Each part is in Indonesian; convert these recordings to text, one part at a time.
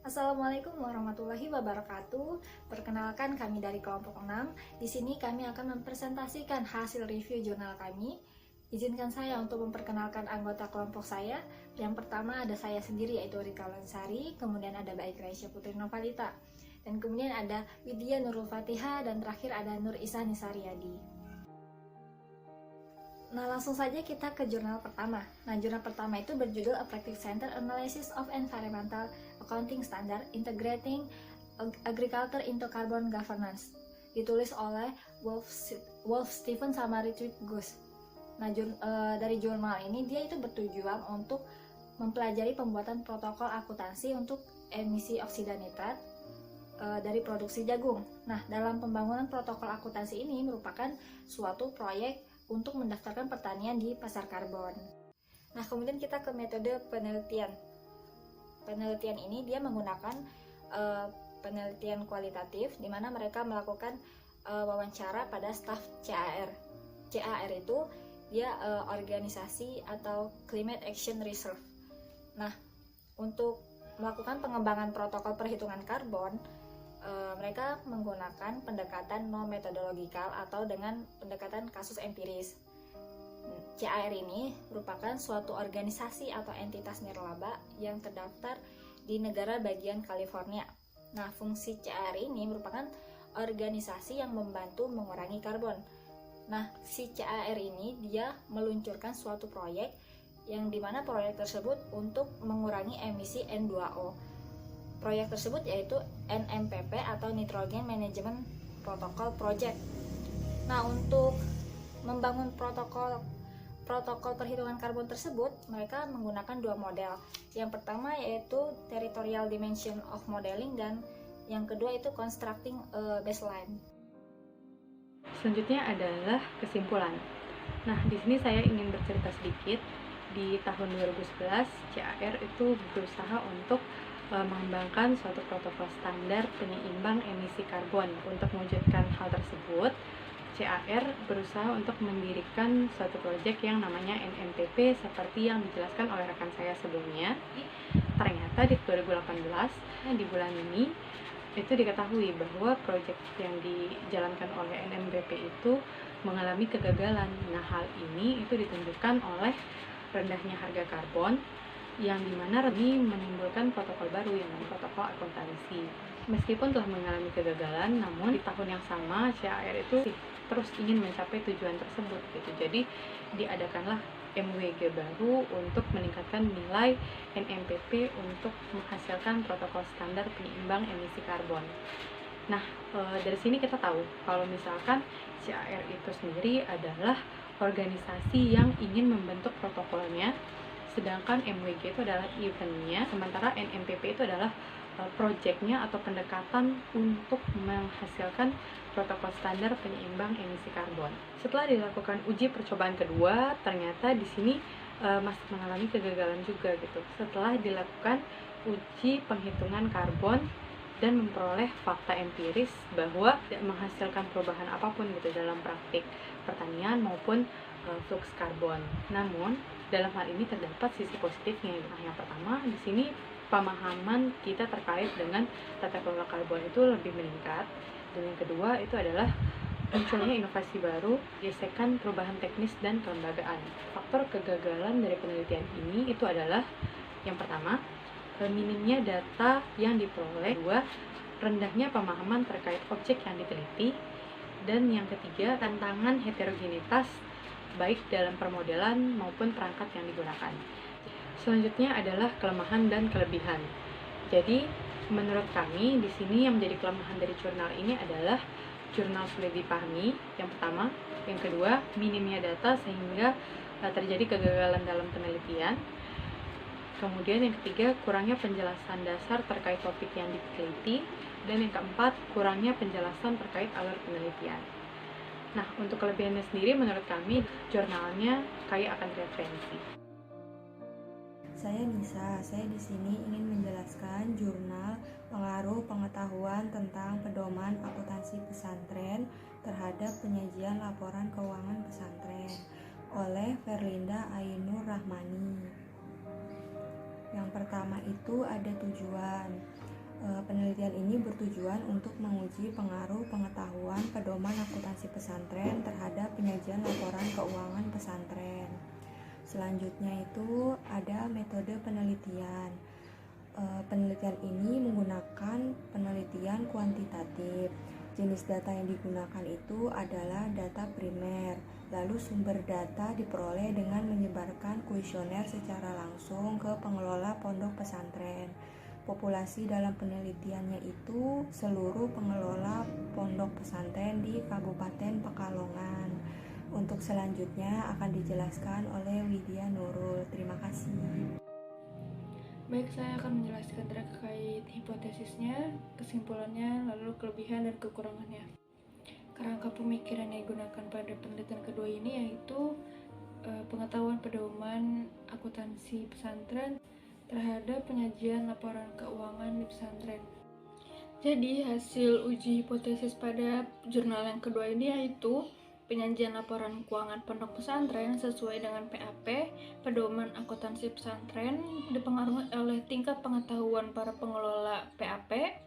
Assalamualaikum warahmatullahi wabarakatuh. Perkenalkan, kami dari kelompok 6. Di sini kami akan mempresentasikan hasil review jurnal kami. Izinkan saya untuk memperkenalkan anggota kelompok saya. Yang pertama ada saya sendiri, yaitu Rika Lansari, kemudian ada Mbak Ikraisyah Putri Novalita, dan kemudian ada Widya Nurul Fatihah, dan terakhir ada Nur Isah Nisariadi. Nah, langsung saja kita ke jurnal pertama. Nah, jurnal pertama itu berjudul A Practice Center Analysis of Environmental Accounting Standard Integrating Agriculture into Carbon Governance. Ditulis oleh Wolf Stephen sama Richard Goose. Nah, dari jurnal ini dia itu bertujuan untuk mempelajari pembuatan protokol akuntansi untuk emisi oksida nitrat dari produksi jagung. Nah, dalam pembangunan protokol akuntansi ini merupakan suatu proyek untuk mendaftarkan pertanian di pasar karbon. Nah, kemudian kita ke metode penelitian. Penelitian ini dia menggunakan penelitian kualitatif, di mana mereka melakukan wawancara pada staf CAR. CAR itu dia organisasi atau Climate Action Reserve. Nah, untuk melakukan pengembangan protokol perhitungan karbon, mereka menggunakan pendekatan non metodologikal atau dengan pendekatan kasus empiris. CAR ini merupakan suatu organisasi atau entitas nirlaba yang terdaftar di negara bagian California. Nah, fungsi CAR ini merupakan organisasi yang membantu mengurangi karbon. Nah, si CAR ini dia meluncurkan suatu proyek yang dimana proyek tersebut untuk mengurangi emisi N2O. Proyek tersebut yaitu NMPP atau Nitrogen Management Protocol Project. Nah, untuk membangun protokol perhitungan karbon tersebut, mereka menggunakan dua model. Yang pertama yaitu Territorial Dimension of Modeling, dan yang kedua itu Constructing a Baseline. Selanjutnya adalah kesimpulan. Nah, di sini saya ingin bercerita sedikit. Di tahun 2011, CAR itu berusaha untuk mengembangkan suatu protokol standar penyeimbang emisi karbon. Untuk mewujudkan hal tersebut, CAR berusaha untuk mendirikan suatu proyek yang namanya NMPP seperti yang dijelaskan oleh rekan saya sebelumnya. Ternyata di 2018, di bulan ini, itu diketahui bahwa proyek yang dijalankan oleh NMPP itu mengalami kegagalan. Nah, hal ini itu ditunjukkan oleh rendahnya harga karbon, yang dimana ini menimbulkan protokol baru yang namanya protokol akuntansi. Meskipun telah mengalami kegagalan, namun di tahun yang sama CAR itu terus ingin mencapai tujuan tersebut gitu. Jadi diadakanlah MWG baru untuk meningkatkan nilai NMPP untuk menghasilkan protokol standar penyeimbang emisi karbon. Nah, dari sini kita tahu kalau misalkan CAR itu sendiri adalah organisasi yang ingin membentuk protokolnya, sedangkan MWG itu adalah eventnya, sementara NMPP itu adalah projectnya atau pendekatan untuk menghasilkan protokol standar penyeimbang emisi karbon. Setelah dilakukan uji percobaan kedua, ternyata di sini masih mengalami kegagalan juga gitu. Setelah dilakukan uji penghitungan karbon dan memperoleh fakta empiris bahwa tidak menghasilkan perubahan apapun gitu dalam praktik pertanian maupun fluks karbon. Namun dalam hal ini terdapat sisi positifnya. Nah, yang pertama di sini pemahaman kita terkait dengan tata kelola karbon itu lebih meningkat, dan yang kedua itu adalah munculnya inovasi baru, gesekan perubahan teknis dan kelembagaan. Faktor kegagalan dari penelitian ini itu adalah yang pertama, minimnya data yang diperoleh, kedua, rendahnya pemahaman terkait objek yang diteliti, dan yang ketiga, tantangan heterogenitas baik dalam permodelan maupun perangkat yang digunakan. Selanjutnya adalah kelemahan dan kelebihan. Jadi, menurut kami di sini yang menjadi kelemahan dari jurnal ini adalah jurnal sulit dipahami, yang pertama. Yang kedua, minimnya data sehingga terjadi kegagalan dalam penelitian. Kemudian yang ketiga, kurangnya penjelasan dasar terkait topik yang diteliti. Dan yang keempat, kurangnya penjelasan terkait alur penelitian. Nah, untuk kelebihannya sendiri menurut kami, jurnalnya kaya akan referensi. Saya Nisa, saya di sini ingin menjelaskan jurnal pengaruh pengetahuan tentang pedoman akuntansi pesantren terhadap penyajian laporan keuangan pesantren oleh Verlinda Ainur Rahmani. Yang pertama itu ada tujuan. Penelitian ini bertujuan untuk menguji pengaruh pengetahuan pedoman akuntansi pesantren terhadap penyajian laporan keuangan pesantren. Selanjutnya itu ada metode penelitian. Penelitian ini menggunakan penelitian kuantitatif. Jenis data yang digunakan itu adalah data primer. Lalu sumber data diperoleh dengan menyebarkan kuesioner secara langsung ke pengelola pondok pesantren. Populasi dalam penelitiannya itu seluruh pengelola pondok pesantren di Kabupaten Pekalongan. Untuk selanjutnya akan dijelaskan oleh Widya Nurul. Terima kasih. Baik, saya akan menjelaskan terkait hipotesisnya, kesimpulannya, lalu kelebihan dan kekurangannya. Kerangka pemikiran yang digunakan pada penelitian kedua ini yaitu pengetahuan pedoman akuntansi pesantren terhadap penyajian laporan keuangan di pesantren. Jadi hasil uji hipotesis pada jurnal yang kedua ini yaitu penyajian laporan keuangan pondok pesantren sesuai dengan PAP, pedoman akuntansi pesantren, dipengaruhi oleh tingkat pengetahuan para pengelola PAP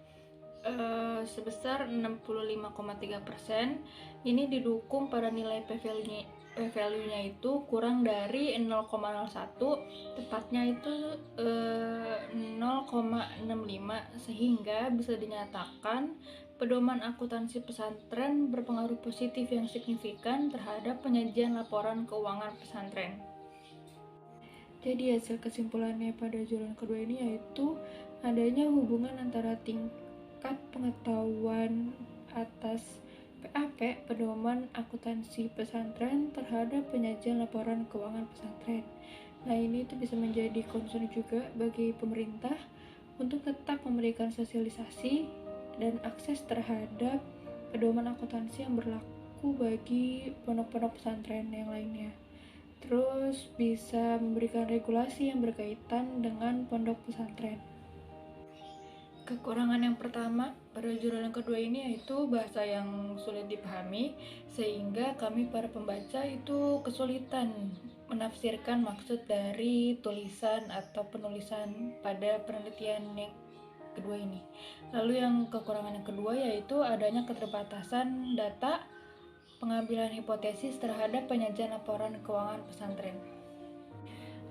sebesar 65,3%. Ini didukung pada nilai p-value-nya itu kurang dari 0,01, tepatnya itu 0,65, sehingga bisa dinyatakan pedoman akuntansi pesantren berpengaruh positif yang signifikan terhadap penyajian laporan keuangan pesantren. Jadi hasil kesimpulannya pada jurnal kedua ini yaitu adanya hubungan antara tingkat pengetahuan atas PAP, pedoman akuntansi pesantren, terhadap penyajian laporan keuangan pesantren. Nah, ini itu bisa menjadi concern juga bagi pemerintah untuk tetap memberikan sosialisasi dan akses terhadap pedoman akuntansi yang berlaku bagi pondok-pondok pesantren yang lainnya. Terus bisa memberikan regulasi yang berkaitan dengan pondok pesantren. Kekurangan yang pertama pada jurnal yang kedua ini yaitu bahasa yang sulit dipahami, sehingga kami para pembaca itu kesulitan menafsirkan maksud dari tulisan atau penulisan pada penelitian yang kedua ini. Lalu yang kekurangan yang kedua yaitu adanya keterbatasan data pengambilan hipotesis terhadap penyajian laporan keuangan pesantren.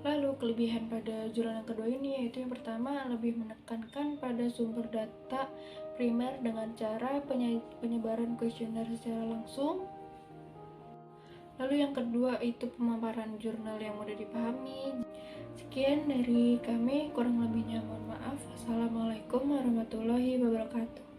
Lalu kelebihan pada jurnal yang kedua ini yaitu yang pertama lebih menekankan pada sumber data primer dengan cara penyebaran kuesioner secara langsung. Lalu yang kedua itu pemaparan jurnal yang mudah dipahami. Sekian dari kami, kurang lebihnya mohon maaf. Assalamualaikum warahmatullahi wabarakatuh.